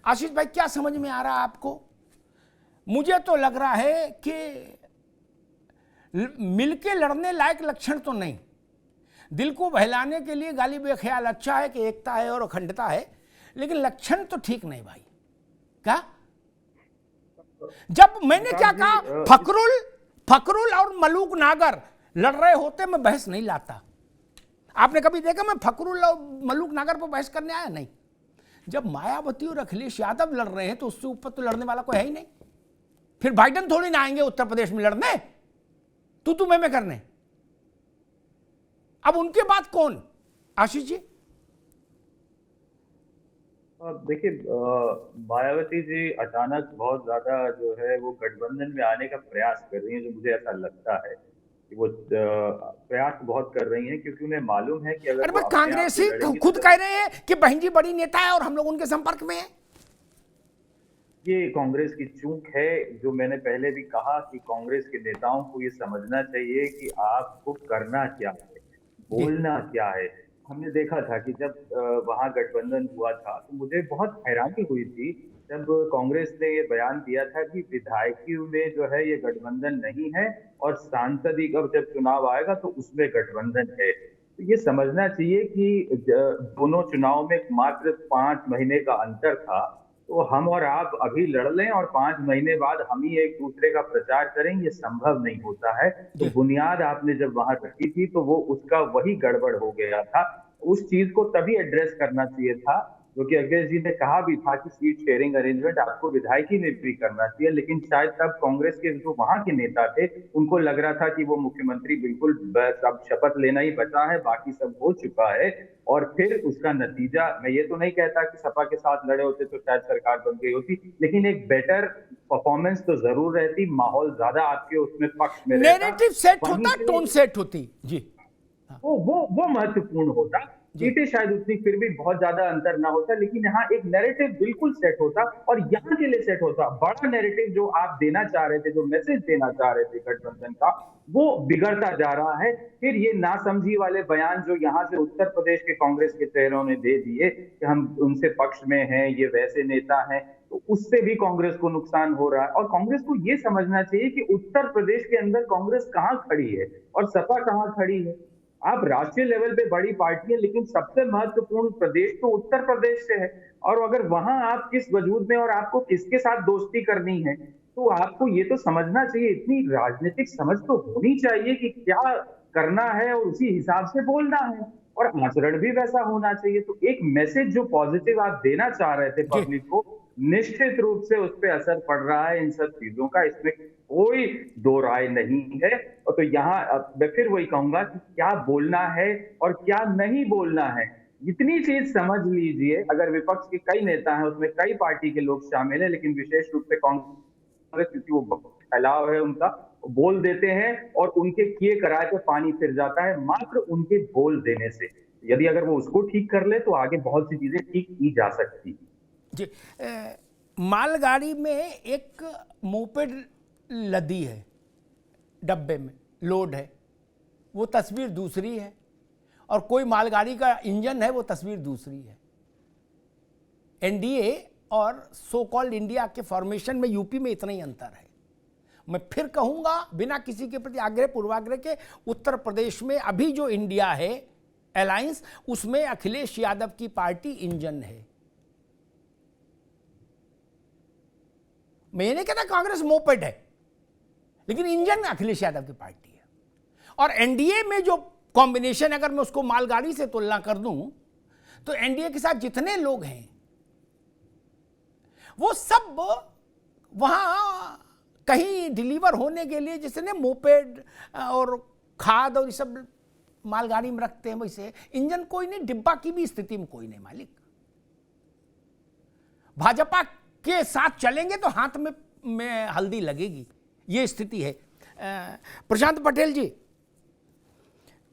आशीष भाई क्या समझ में आ रहा है आपको? मुझे तो लग रहा है कि मिलके लड़ने लायक लक्षण तो नहीं। दिल को बहलाने के लिए गाली बेख्याल अच्छा है कि एकता है और अखंडता है, लेकिन लक्षण तो ठीक नहीं भाई। क्या जब मैंने क्या कहा, फखरुल और मलूक नागर लड़ रहे होते मैं बहस नहीं लाता। आपने कभी देखा मैं फखरुल और मलूक नागर पर बहस करने आया? नहीं। जब मायावती और अखिलेश यादव लड़ रहे हैं तो उससे ऊपर तो लड़ने वाला कोई है ही नहीं। फिर बाइडन थोड़ी ना आएंगे उत्तर प्रदेश में लड़ने, तू मैं करने। अब उनके बाद कौन? आशीष जी देखिए, मायावती जी अचानक बहुत ज्यादा जो है वो गठबंधन में आने का प्रयास कर रही हैं, जो मुझे ऐसा लगता है कि वो प्रयास बहुत कर रही हैं, क्योंकि उन्हें मालूम है कि अगर अरे वो भाई, अपने आप से कांग्रेसी लड़ेंगी खुद तो कह रहे हैं कि बहन जी बड़ी नेता है और हम लोग उनके संपर्क में हैं। ये कांग्रेस की चूक है। जो मैंने पहले भी कहा कि कांग्रेस के नेताओं को ये समझना चाहिए कि आपको करना क्या है, जी बोलना क्या है। हमने देखा था कि जब वहां गठबंधन हुआ था तो मुझे बहुत हैरानी हुई थी जब कांग्रेस ने ये बयान दिया था कि विधायकी में जो है ये गठबंधन नहीं है और सांसदीय का जब चुनाव आएगा तो उसमें गठबंधन है। तो ये समझना चाहिए कि दोनों चुनाव में मात्र 5 महीने का अंतर था। तो हम और आप अभी लड़ लें और 5 महीने बाद हम ही एक दूसरे का प्रचार करें, ये संभव नहीं होता है। तो जी बुनियाद आपने जब वहां रखी थी तो वो उसका वही गड़बड़ हो गया था। उस चीज को तभी एड्रेस करना चाहिए था, जो कि अखिलेश जी ने कहा भी था कि सीट शेयरिंग अरेंजमेंट आपको विधायकी में भी करना चाहिए। लेकिन शायद तब कांग्रेस के जो वहां के नेता थे उनको लग रहा था कि वो मुख्यमंत्री बिल्कुल बस अब शपथ लेना ही बचा है, बाकी सब हो चुका है। और फिर उसका नतीजा, मैं ये तो नहीं कहता कि सपा के साथ लड़े होते तो शायद सरकार बन गई होती, लेकिन एक बेटर परफॉर्मेंस तो जरूर रहती, माहौल ज्यादा आपके उसमें पक्ष में रहता। नैरेटिव सेट वहीं होता, से टोन सेट होती। जी हाँ, वो महत्वपूर्ण होता। जी सीटें शायद उतनी फिर भी बहुत ज्यादा अंतर ना होता, लेकिन यहाँ एक नैरेटिव बिल्कुल सेट होता और यहाँ के लिए सेट होता। बड़ा नैरेटिव जो आप देना चाह रहे थे, जो मैसेज देना चाह रहे थे गठबंधन का, वो बिगड़ता जा रहा है। फिर ये नासमझी वाले बयान जो यहाँ से उत्तर प्रदेश के कांग्रेस के चेहरों ने दे दिए कि हम उनसे पक्ष में हैं, ये वैसे नेता हैं, तो उससे भी कांग्रेस को नुकसान हो रहा है। और कांग्रेस को ये समझना चाहिए कि उत्तर प्रदेश के अंदर कांग्रेस कहाँ खड़ी है और सपा कहाँ खड़ी है। आप राष्ट्रीय लेवल पे बड़ी पार्टी है, लेकिन सबसे महत्वपूर्ण प्रदेश तो उत्तर प्रदेश से है। और अगर वहां आप किस वजूद में और आपको किसके साथ दोस्ती करनी है, तो आपको ये तो समझना चाहिए, इतनी राजनीतिक समझ तो होनी चाहिए कि क्या करना है और उसी हिसाब से बोलना है और आचरण भी वैसा होना चाहिए। तो एक मैसेज जो पॉजिटिव आप देना चाह रहे थे जी पब्लिक को, निश्चित रूप से उस पर असर पड़ रहा है इन सब चीजों का, इसमें कोई दो राय नहीं है। और तो यहाँ मैं फिर वही कहूंगा कि क्या बोलना है और क्या नहीं बोलना है, इतनी चीज समझ लीजिए। अगर विपक्ष के कई नेता हैं, उसमें कई पार्टी के लोग शामिल हैं, लेकिन विशेष रूप से कांग्रेस, क्योंकि वो फैलाव है उनका, बोल देते हैं और उनके किए कराए पे पानी फिर जाता है मात्र उनके बोल देने से। यदि अगर वो उसको ठीक कर ले तो आगे बहुत सी चीजें ठीक की जा सकती। जी मालगाड़ी में एक मोपेड लदी है, डब्बे में लोड है, वो तस्वीर दूसरी है, और कोई मालगाड़ी का इंजन है, वो तस्वीर दूसरी है। एनडीए और सो कॉल्ड इंडिया के फॉर्मेशन में यूपी में इतना ही अंतर है। मैं फिर कहूंगा बिना किसी के प्रति आग्रह पूर्वाग्रह के, उत्तर प्रदेश में अभी जो इंडिया है अलायंस, उसमें अखिलेश यादव की पार्टी इंजन है। मैं ये नहीं कहता कांग्रेस मोपेड है, लेकिन इंजन अखिलेश यादव की पार्टी है। और एनडीए में जो कॉम्बिनेशन, अगर मैं उसको मालगाड़ी से तुलना कर दूं, तो एनडीए के साथ जितने लोग हैं वो सब वहां कहीं डिलीवर होने के लिए, जैसे ना मोपेड और खाद और ये सब मालगाड़ी में रखते हैं, वैसे इंजन कोई नहीं, डिब्बा की भी स्थिति में कोई नहीं मालिक। भाजपा के साथ चलेंगे तो हाथ में हल्दी लगेगी, ये स्थिति है। प्रशांत पटेल जी,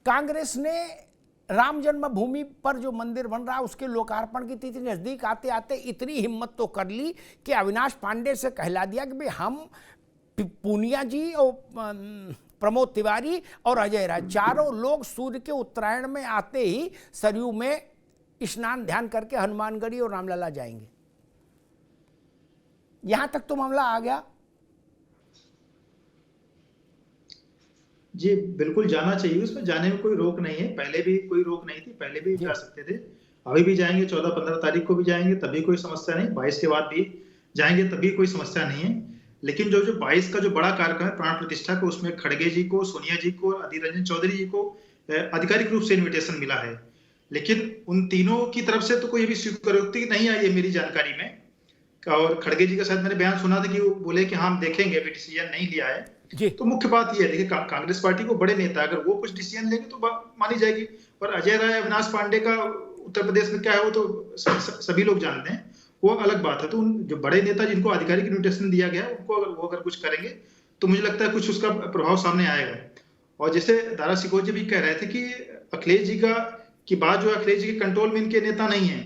कांग्रेस ने राम जन्मभूमि पर जो मंदिर बन रहा है उसके लोकार्पण की तिथि नजदीक आते आते इतनी हिम्मत तो कर ली कि अविनाश पांडे से कहला दिया कि भाई हम पूनिया जी और प्रमोद तिवारी और अजय राय, चारों लोग सूर्य के उत्तरायण में आते ही सरयू में स्नान ध्यान करके हनुमानगढ़ी और रामलला जाएंगे। यहां तक तो मामला आ गया। जी बिल्कुल जाना चाहिए, उसमें जाने में कोई रोक नहीं है, पहले भी कोई रोक नहीं थी, पहले भी जी। जा सकते थे, अभी भी जाएंगे, 14-15 तारीख को भी जाएंगे तभी कोई समस्या नहीं, 22 के बाद भी जाएंगे तभी कोई समस्या नहीं है। लेकिन जो जो 22 का जो बड़ा कार्यक्रम है प्राण प्रतिष्ठा को, उसमें खड़गे जी को, सोनिया जी को, अधीर रंजन चौधरी जी को आधिकारिक रूप से इन्विटेशन मिला है, लेकिन उन तीनों की तरफ से तो कोई भी स्वीकृति नहीं आई है मेरी जानकारी में। और खड़गे जी का शायद मैंने बयान सुना था कि वो बोले कि हाँ हम देखेंगे, अभी डिसीजन नहीं लिया है। जी। तो मुख्य बात ये है, देखिए कांग्रेस पार्टी को बड़े नेता अगर वो कुछ डिसीजन लेंगे तो मानी जाएगी, और अजय राय अविनाश पांडे का उत्तर प्रदेश में क्या है वो तो सभी लोग जानते हैं, वो अलग बात है। तो जो बड़े नेता जिनको आधिकारिक इन्विटेशन दिया गया उनको वो अगर कुछ करेंगे तो मुझे लगता है कुछ उसका प्रभाव सामने आएगा। और जैसे दारा सिकोह जी भी कह रहे थे कि अखिलेश जी की बात जो है, अखिलेश जी के कंट्रोल में इनके नेता नहीं है,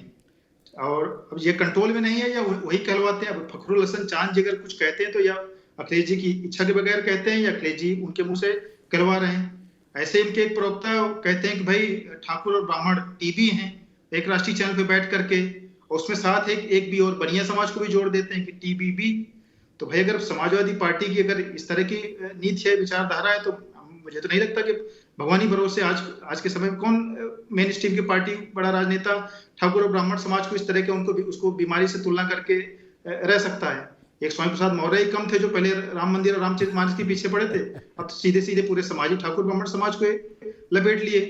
और अब ये कंट्रोल में नहीं है या वही कहलवाते हैं। अब फखरुल हसन चांद जी अगर कुछ कहते हैं तो या अखिलेश जी की इच्छा के बगैर कहते हैं या अखिलेश जी उनके मुंह से कहलवा रहे हैं। ऐसे इनके एक प्रवक्ता कहते हैं कि भाई ठाकुर और ब्राह्मण टीबी हैं, एक राष्ट्रीय चैनल पे बैठ करके, उसमें साथ एक भी और बनिया समाज को भी जोड़ देते हैं कि टीबीबी। तो भाई अगर समाजवादी पार्टी की अगर इस तरह की नीति है, विचारधारा है, तो मुझे तो नहीं लगता कि भगवानी भरोसे आज के समय में कौन मेन स्ट्रीम की पार्टी बड़ा राजनेता ठाकुर और ब्राह्मण समाज को इस तरह के उसको बीमारी से तुलना करके रह सकता है। एक स्वामी प्रसाद मौर्य ही कम थे जो पहले राम मंदिर और रामचरितमानस के पीछे पड़े थे, अब तो सीधे सीधे पूरे समाजी ठाकुर ब्राह्मण समाज को लपेट लिए।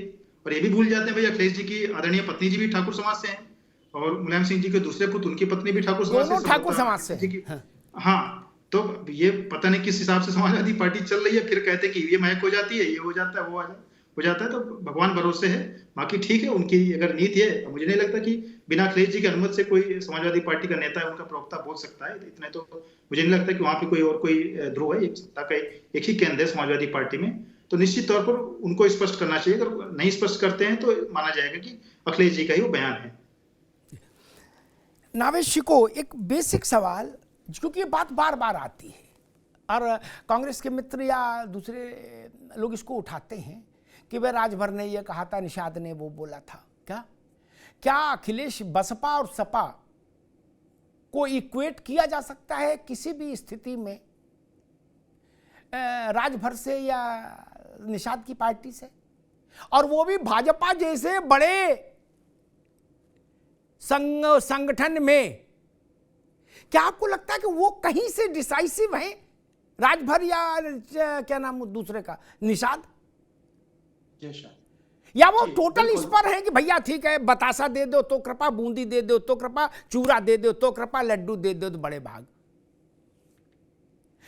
और ये भी भूल जाते हैं भाई अखिलेश जी की आदरणीय पत्नी जी भी ठाकुर समाज से हैं, और मुलायम सिंह जी के दूसरे पुत्र उनकी पत्नी भी ठाकुर समाज से, ठाकुर समाज से। हाँ, तो ये पता नहीं किस हिसाब से समाजवादी पार्टी चल रही है, फिर कहते हैं कि ये महक हो जाती है, ये हो जाता है, वो हो जाता है। तो भगवान भरोसे है, बाकी ठीक है उनकी अगर नीति है। मुझे नहीं लगता कि बिना अखिलेश जी की अनुमति से कोई समाजवादी पार्टी का नेता है, उनका प्रवक्ता बोल सकता है, इतने तो मुझे नहीं लगता कि वहां पे कोई ध्रुव है। सत्ता का एक ही केंद्र है समाजवादी पार्टी में, तो निश्चित तौर पर उनको स्पष्ट करना चाहिए। अगर नहीं स्पष्ट करते हैं तो माना जाएगा कि अखिलेश जी का ही वो बयान है। नावेश जी को एक बेसिक सवाल, क्योंकि ये बात बार बार आती है और कांग्रेस के मित्र या दूसरे लोग इसको उठाते हैं कि वह राजभर ने यह कहा था, निषाद ने वो बोला था। क्या अखिलेश बसपा और सपा को इक्वेट किया जा सकता है किसी भी स्थिति में राजभर से या निषाद की पार्टी से, और वो भी भाजपा जैसे बड़े संगठन में? क्या आपको लगता है कि वो कहीं से डिसाइसिव है राजभर या क्या नाम दूसरे का, निषाद, या वो टोटल इस पर है कि भैया ठीक है बतासा दे दो तो कृपा, बूंदी दे दो तो कृपा, चूरा दे दो तो कृपा, लड्डू दे दो तो बड़े भाग?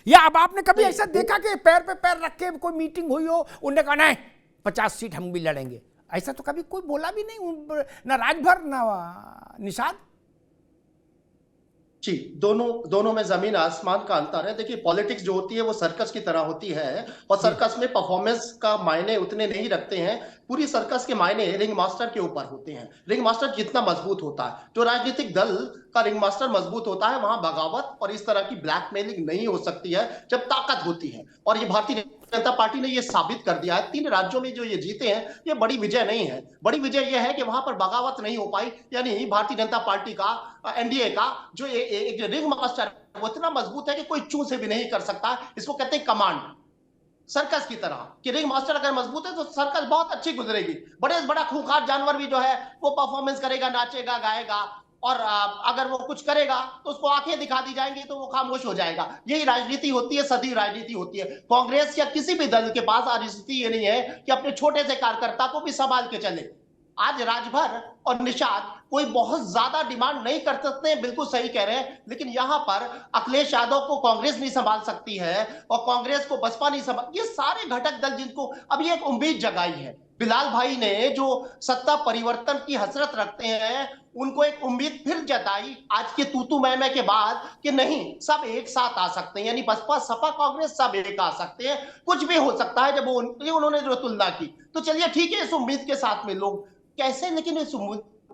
या अब आपने कभी ऐसा देखा कि पैर पे पैर रख के कोई मीटिंग हुई हो, उन्होंने कहा नहीं 50 सीट हम भी लड़ेंगे? ऐसा तो कभी कोई बोला भी नहीं, ना राजभर ना निषाद। जी, दोनों में जमीन आसमान का अंतर है। देखिए पॉलिटिक्स जो होती है वो सर्कस की तरह होती है, और सर्कस में परफॉर्मेंस का मायने उतने नहीं रखते हैं। पूरी सर्कस के मायने रिंग मास्टर के ऊपर होते हैं। रिंग मास्टर जितना मजबूत होता है, जो राजनीतिक दल का रिंग मास्टर मजबूत होता है, वहां बगावत और इस तरह की ब्लैकमेलिंग नहीं हो सकती है जब ताकत होती है। और ये भारतीय जनता पार्टी ने ये साबित कर दिया है। 3 राज्यों में जो ये जीते हैं, ये बड़ी विजय नहीं है। बड़ी विजय ये है कि वहां पर बगावत नहीं हो पाई, यानी भारतीय जनता पार्टी का, एनडीए का जो एक रिंग मास्टर वो इतना मजबूत है कि कोई चू से भी नहीं कर सकता। इसको कहते हैं कमांड, सर्कस की तरह कि रिंग मास्टर अगर मजबूत है तो सर्कस बहुत अच्छी गुजरेगी। बड़े से बड़ा खूंखार जानवर भी जो है वो परफॉर्मेंस करेगा, नाचेगा, गाएगा, और अगर वो कुछ करेगा तो उसको आंखें दिखा दी जाएंगी तो वो खामोश हो जाएगा। यही राजनीति होती है, सदी राजनीति होती है। कांग्रेस या किसी भी दल के पास आज स्थिति ये नहीं है कि अपने छोटे से कार्यकर्ता को भी संभाल के चले। आज राजभर और निषाद कोई बहुत ज्यादा डिमांड नहीं कर सकते हैं, बिल्कुल सही कह रहे हैं, लेकिन यहां पर अखिलेश यादव को कांग्रेस नहीं संभाल सकती है और कांग्रेस को बसपा नहीं संभाल, ये सारे घटक दल जिनको अब ये एक उम्मीद जगाई है। बिलाल भाई ने जो सत्ता परिवर्तन की हसरत रखते हैं, उनको एक उम्मीद फिर जताई आज के तूतू मैमे के बाद कि नहीं, सब एक साथ आ सकते हैं, यानी बसपा सपा कांग्रेस सब एक आ सकते हैं, कुछ भी हो सकता है। जब उन्होंने जो तुलना की, तो चलिए ठीक है, इस उम्मीद के साथ में लोग कैसे, लेकिन इस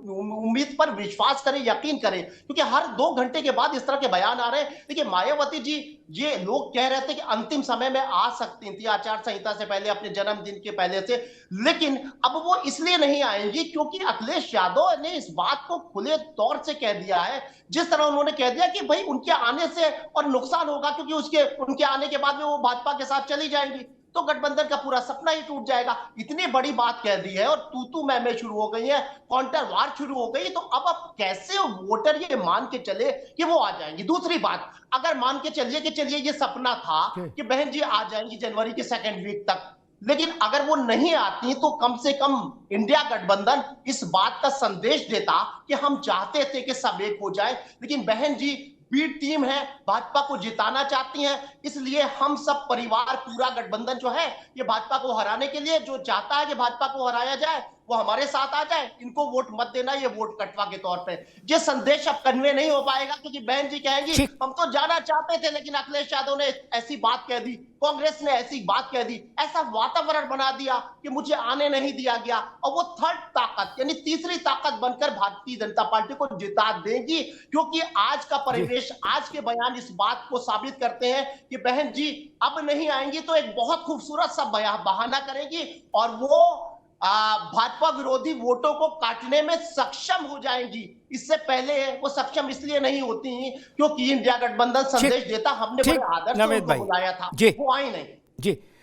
उम्मीद पर विश्वास करें, यकीन करें, क्योंकि हर 2 घंटे के बाद इस तरह के बयान आ रहे हैं। देखिए मायावती जी, ये लोग कह रहे थे कि अंतिम समय में आ सकती थी, आचार संहिता से पहले, अपने जन्मदिन के पहले से, लेकिन अब वो इसलिए नहीं आएंगी क्योंकि अखिलेश यादव ने इस बात को खुले तौर से कह दिया है। जिस तरह उन्होंने कह दिया कि भाई उनके आने से और नुकसान होगा, क्योंकि उनके आने के बाद में वो भाजपा के साथ चली जाएंगी, तो गठबंधन का पूरा सपना ही टूट जाएगा। इतनी बड़ी बात कह दी है और तू मैं शुरू हो गई है, काउंटर वार शुरू हो गई, तो अब कैसे वोटर ये मान के चले कि वो आ जाएंगी। दूसरी बात, अगर मान के चलिए कि चलिए ये सपना था कि बहन जी आ जाएंगी जनवरी के 2nd वीक तक, लेकिन अगर वो नहीं आती तो कम से कम इंडिया गठबंधन इस बात का संदेश देता कि हम चाहते थे कि सब एक हो जाए, लेकिन बहन जी बी टीम है, भाजपा को जिताना चाहती हैं, इसलिए हम सब परिवार, पूरा गठबंधन जो है, ये भाजपा को हराने के लिए, जो चाहता है कि भाजपा को हराया जाए वो हमारे साथ आ जाए, इनको वोट मत देना, ये वोट कटवा के तौर पे। ये संदेश अब कन्वे नहीं हो पाएगा, क्योंकि बहन जी कहेंगी हम तो जाना चाहते थे लेकिन अखिलेश यादव ने ऐसी बात कह दी, कांग्रेस ने ऐसी बात कह दी, ऐसा वातावरण बना दिया कि मुझे आने नहीं दिया गया, और वो थर्ड ताकत यानी तीसरी ताकत बनकर भारतीय जनता पार्टी को जिता देगी। क्योंकि आज का परिवेश, आज के बयान इस बात को साबित करते हैं कि बहन जी अब नहीं आएंगी तो एक बहुत खूबसूरत सा बहाना करेगी और वो भाजपा विरोधी वोटों को काटने में सक्षम हो जाएंगी। इससे पहले वो सक्षम इसलिए नहीं होती क्योंकि इंडिया गठबंधन संदेश देता, हमने बड़े आदर से उनको बुलाया था, वो आई नहीं। जी